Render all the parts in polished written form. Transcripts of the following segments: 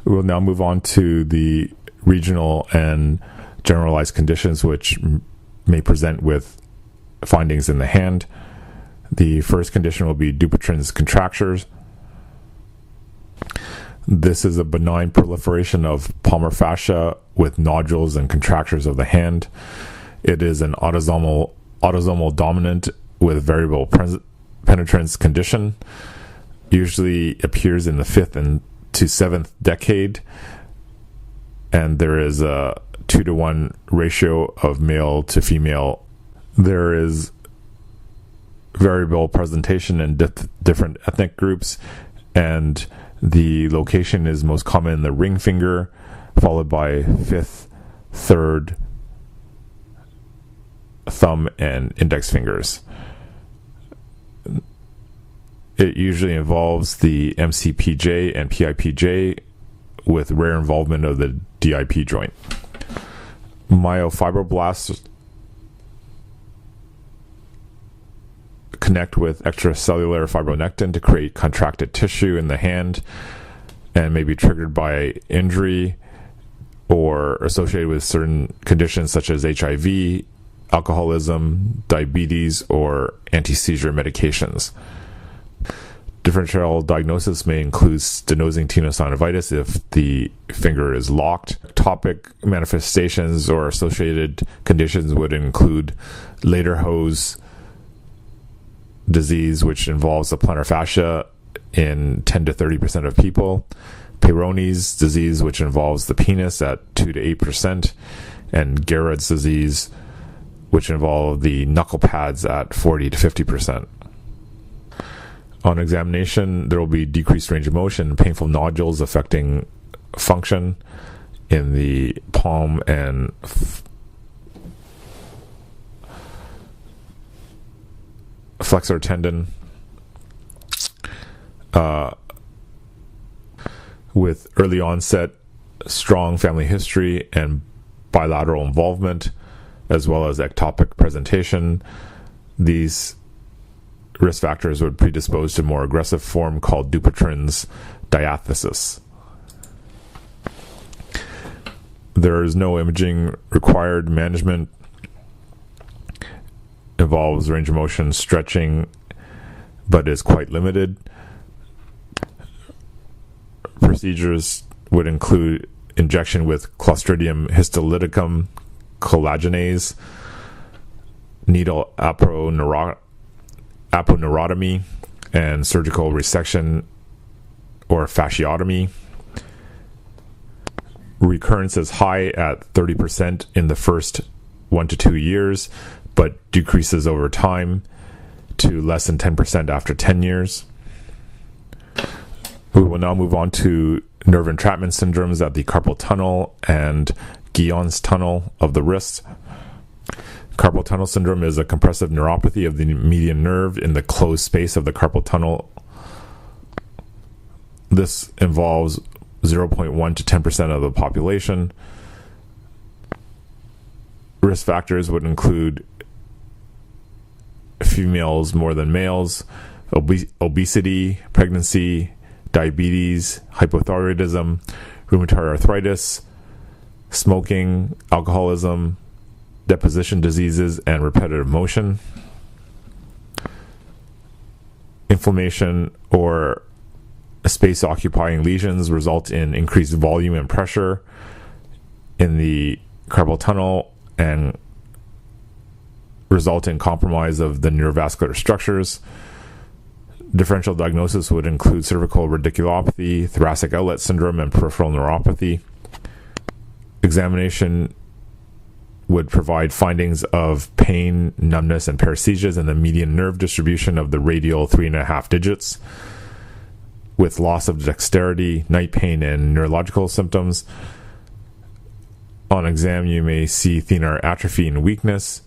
We'll now move on to the regional and generalized conditions which may present with findings in the hand. The first condition will be Dupuytren's contractures. This is a benign proliferation of palmar fascia with nodules and contractures of the hand. It is an autosomal dominant with variable penetrance condition. Usually appears in the 5th and to 7th decade, and there is a 2-to-1 ratio of male to female. There is variable presentation in different ethnic groups, and the location is most common in the ring finger, followed by 5th, 3rd, thumb, and index fingers. It usually involves the MCPJ and PIPJ with rare involvement of the DIP joint. Myofibroblasts connect with extracellular fibronectin to create contracted tissue in the hand and may be triggered by injury or associated with certain conditions such as HIV, alcoholism, diabetes, or anti-seizure medications. Differential diagnosis may include stenosing tenosynovitis if the finger is locked. Ectopic manifestations or associated conditions would include Lederhosen disease, which involves the plantar fascia in 10 to 30% of people, Peyronie's disease, which involves the penis at 2 to 8%, and Garrett's disease, which involves the knuckle pads at 40 to 50%. On examination, there will be decreased range of motion, painful nodules affecting function in the palm and flexor tendon, with early onset, strong family history, and bilateral involvement, as well as ectopic presentation. These risk factors would predispose to a more aggressive form called Dupuytren's diathesis. There is no imaging required. Management involves range of motion stretching, but is quite limited. Procedures would include injection with Clostridium histolyticum collagenase, needle aponeurotomy, and surgical resection or fasciotomy. Recurrence is high at 30% in the first 1 to 2 years, but decreases over time to less than 10% after 10 years. We will now move on to nerve entrapment syndromes at the carpal tunnel and Guyon's tunnel of the wrist. Carpal tunnel syndrome is a compressive neuropathy of the median nerve in the closed space of the carpal tunnel. This involves 0.1 to 10% of the population. Risk factors would include females more than males, obesity, pregnancy, diabetes, hypothyroidism, rheumatoid arthritis, smoking, alcoholism, deposition diseases, and repetitive motion. Inflammation or space-occupying lesions result in increased volume and pressure in the carpal tunnel and result in compromise of the neurovascular structures. Differential diagnosis would include cervical radiculopathy, thoracic outlet syndrome, and peripheral neuropathy. Examination would provide findings of pain, numbness, and paresthesias in the median nerve distribution of the radial 3.5 digits, with loss of dexterity, night pain, and neurological symptoms. On exam, you may see thenar atrophy and weakness,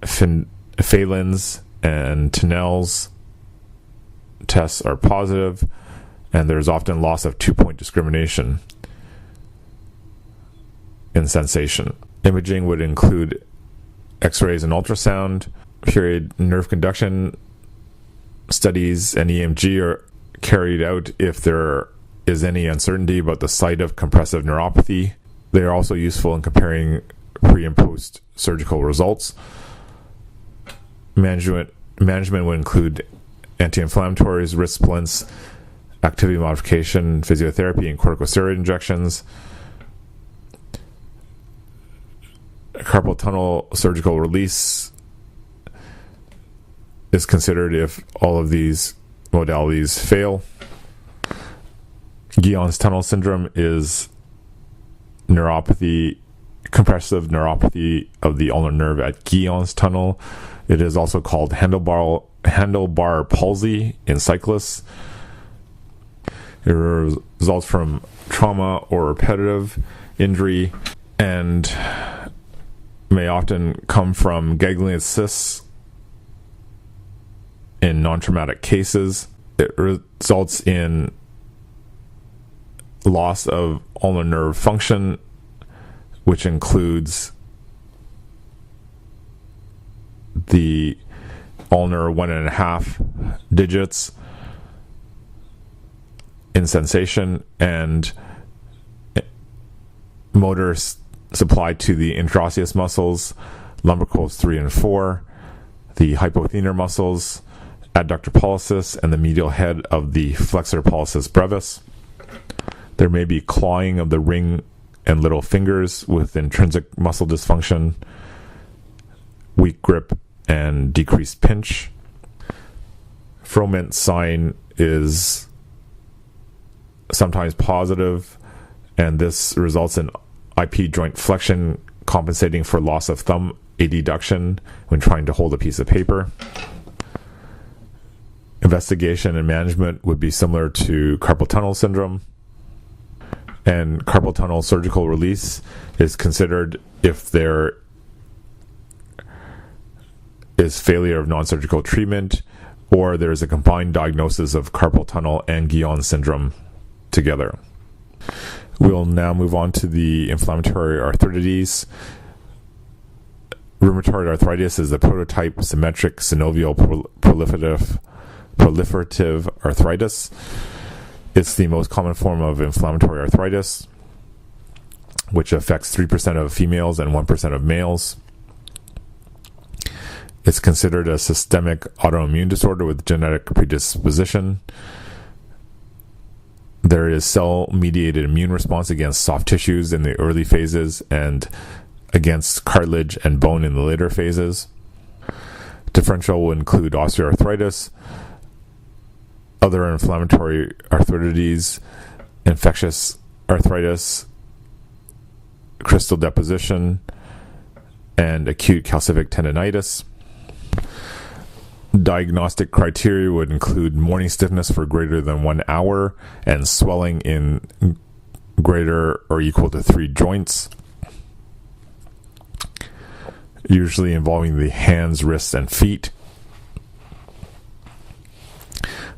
Phelan's and Tinel's tests are positive, and there's often loss of 2-point discrimination in sensation. Imaging would include X-rays and ultrasound. Period nerve conduction studies and EMG are carried out if there is any uncertainty about the site of compressive neuropathy. They are also useful in comparing pre and post surgical results. Management would include anti-inflammatories, wrist splints, activity modification, physiotherapy, and corticosteroid injections. Carpal tunnel surgical release is considered if all of these modalities fail. Guyon's tunnel syndrome is neuropathy, compressive neuropathy of the ulnar nerve at Guyon's tunnel. It is also called handlebar palsy in cyclists. It results from trauma or repetitive injury and may often come from ganglion cysts in non-traumatic cases. It results in loss of ulnar nerve function, which includes the ulnar 1.5 digits in sensation, and motor supplied to the interosseous muscles, lumbricals 3 and 4, the hypothenar muscles, adductor pollicis, and the medial head of the flexor pollicis brevis. There may be clawing of the ring and little fingers with intrinsic muscle dysfunction, weak grip, and decreased pinch. Froment sign is sometimes positive, and this results in IP joint flexion compensating for loss of thumb adduction when trying to hold a piece of paper. Investigation and management would be similar to carpal tunnel syndrome, and carpal tunnel surgical release is considered if there is failure of non-surgical treatment, or there is a combined diagnosis of carpal tunnel and Guyon syndrome together. We'll now move on to the inflammatory arthritis. Rheumatoid arthritis is the prototype symmetric synovial proliferative arthritis. It's the most common form of inflammatory arthritis, which affects 3% of females and 1% of males. It's considered a systemic autoimmune disorder with genetic predisposition. There is cell-mediated immune response against soft tissues in the early phases and against cartilage and bone in the later phases. Differential will include osteoarthritis, other inflammatory arthritis, infectious arthritis, crystal deposition, and acute calcific tendinitis. Diagnostic criteria would include morning stiffness for greater than 1 hour and swelling in greater or equal to 3 joints, usually involving the hands, wrists, and feet.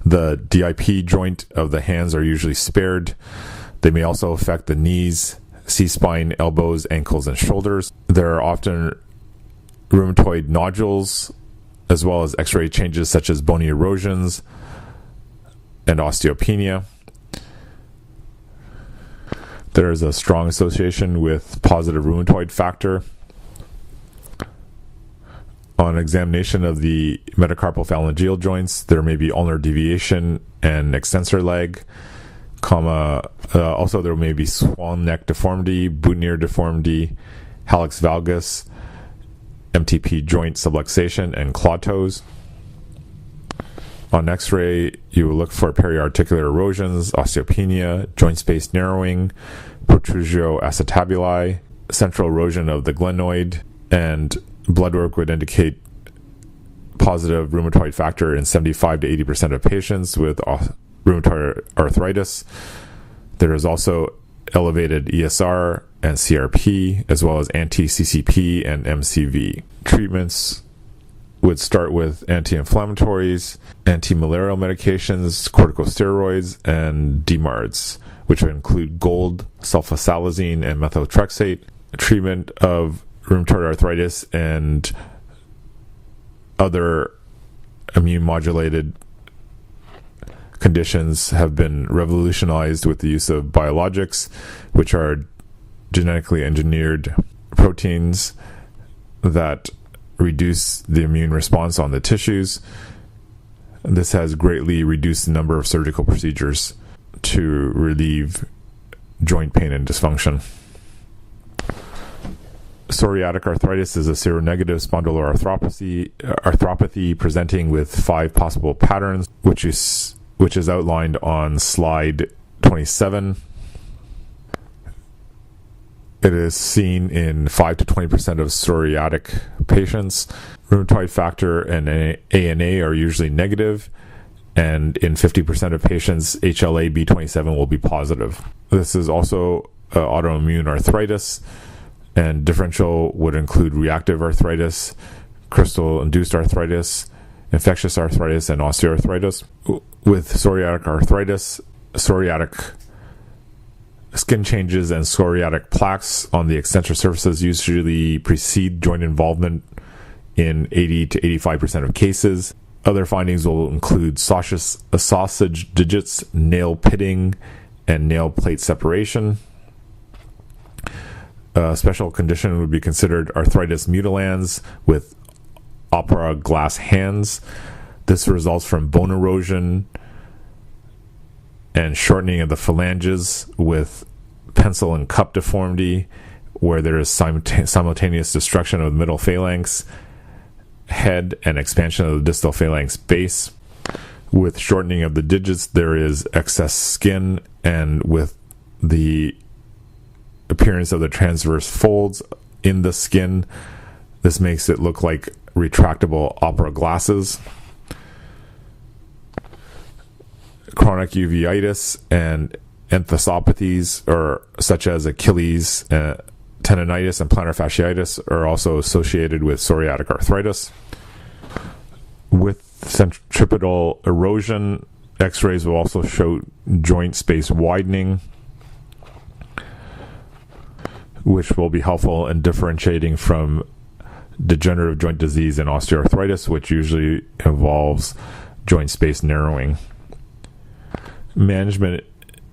The DIP joint of the hands are usually spared. They may also affect the knees, C-spine, elbows, ankles, and shoulders. There are often rheumatoid nodules, as well as X-ray changes such as bony erosions and osteopenia. There is a strong association with positive rheumatoid factor. On examination of the metacarpal phalangeal joints, there may be ulnar deviation and extensor leg, also there may be swan neck deformity, boutonniere deformity, hallux valgus, MTP joint subluxation, and claw toes. On X-ray, you will look for periarticular erosions, osteopenia, joint space narrowing, protrusio acetabuli, central erosion of the glenoid, and blood work would indicate positive rheumatoid factor in 75 to 80% of patients with rheumatoid arthritis. There is also elevated ESR and CRP, as well as anti-CCP and MCV. Treatments would start with anti-inflammatories, anti-malarial medications, corticosteroids, and DMARDs, which would include gold, sulfasalazine, and methotrexate. Treatment of rheumatoid arthritis and other immune modulated conditions have been revolutionized with the use of biologics, which are genetically engineered proteins that reduce the immune response on the tissues. This has greatly reduced the number of surgical procedures to relieve joint pain and dysfunction. Psoriatic arthritis is a seronegative arthropathy presenting with 5 possible patterns, which is outlined on slide 27. It is seen in 5 to 20% of psoriatic patients. Rheumatoid factor and ANA are usually negative, and in 50% of patients, HLA-B27 will be positive. This is also autoimmune arthritis, and differential would include reactive arthritis, crystal-induced arthritis, infectious arthritis, and osteoarthritis. With psoriatic arthritis, psoriatic skin changes and psoriatic plaques on the eccentric surfaces usually precede joint involvement in 80 to 85% of cases. Other findings will include sausage digits, nail pitting, and nail plate separation. A special condition would be considered arthritis mutilans with opera glass hands. This results from bone erosion and shortening of the phalanges with pencil and cup deformity, where there is simultaneous destruction of the middle phalanx head and expansion of the distal phalanx base. With shortening of the digits, there is excess skin, and with the appearance of the transverse folds in the skin, this makes it look like retractable opera glasses. Chronic uveitis and enthesopathies, such as Achilles tendonitis and plantar fasciitis, are also associated with psoriatic arthritis. With centripetal erosion, X-rays will also show joint space widening, which will be helpful in differentiating from degenerative joint disease and osteoarthritis, which usually involves joint space narrowing. Management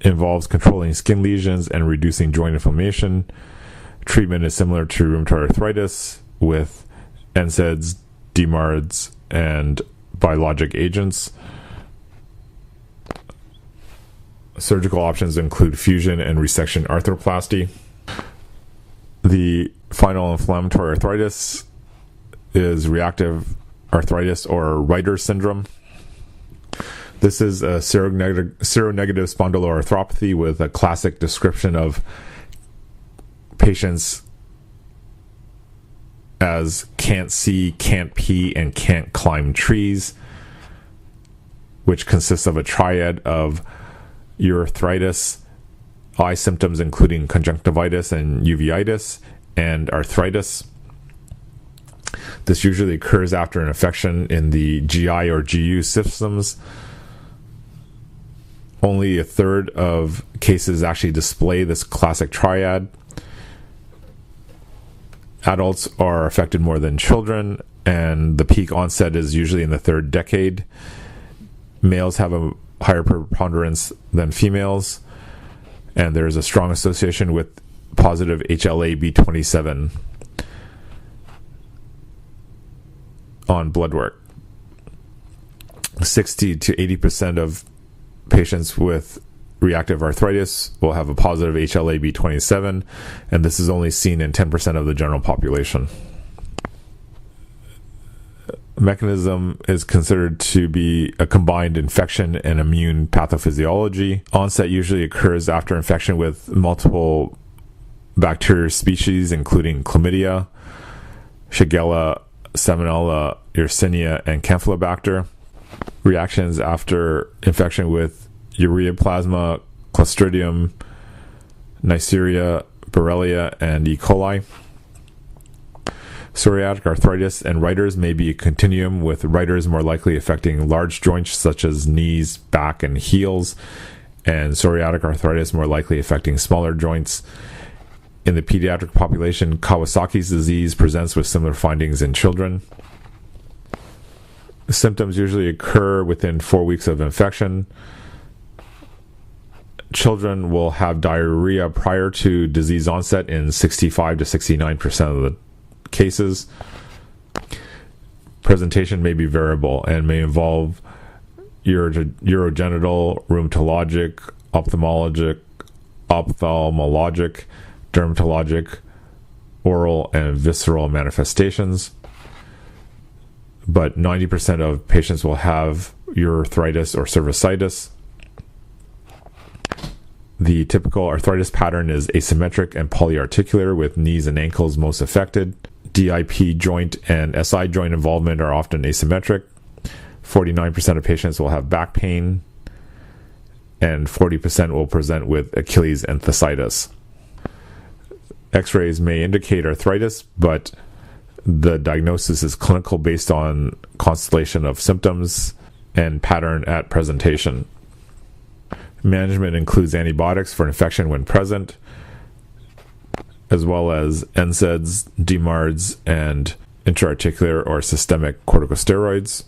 involves controlling skin lesions and reducing joint inflammation. Treatment is similar to rheumatoid arthritis with NSAIDs, DMARDs, and biologic agents. Surgical options include fusion and resection arthroplasty. The final inflammatory arthritis is reactive arthritis or Reiter's syndrome. This is a seronegative spondyloarthropathy with a classic description of patients as can't see, can't pee, and can't climb trees, which consists of a triad of urethritis, eye symptoms including conjunctivitis and uveitis, and arthritis. This usually occurs after an infection in the GI or GU systems. Only a third of cases actually display this classic triad. Adults are affected more than children, and the peak onset is usually in the 3rd decade. Males have a higher preponderance than females, and there is a strong association with positive HLA-B27 on blood work. 60 to 80% of patients with reactive arthritis will have a positive HLA-B27, and this is only seen in 10% of the general population. Mechanism is considered to be a combined infection and immune pathophysiology. Onset usually occurs after infection with multiple bacterial species, including chlamydia, Shigella, Salmonella, Yersinia, and Campylobacter. Reactions after infection with ureaplasma, Clostridium, Neisseria, Borrelia, and E. coli. Psoriatic arthritis and Reiter's may be a continuum, with Reiter's more likely affecting large joints such as knees, back, and heels, and psoriatic arthritis more likely affecting smaller joints. In the pediatric population, Kawasaki's disease presents with similar findings in children. Symptoms usually occur within 4 weeks of infection. Children will have diarrhea prior to disease onset in 65 to 69% of the cases. Presentation may be variable and may involve urogenital, rheumatologic, ophthalmologic, dermatologic, oral, and visceral manifestations. But 90% of patients will have arthritis or cervicitis. The typical arthritis pattern is asymmetric and polyarticular, with knees and ankles most affected. DIP joint and SI joint involvement are often asymmetric. 49% of patients will have back pain, and 40% will present with Achilles enthesitis. X-rays may indicate arthritis, but the diagnosis is clinical based on constellation of symptoms and pattern at presentation. Management includes antibiotics for infection when present, as well as NSAIDs, DMARDs, and intra-articular or systemic corticosteroids.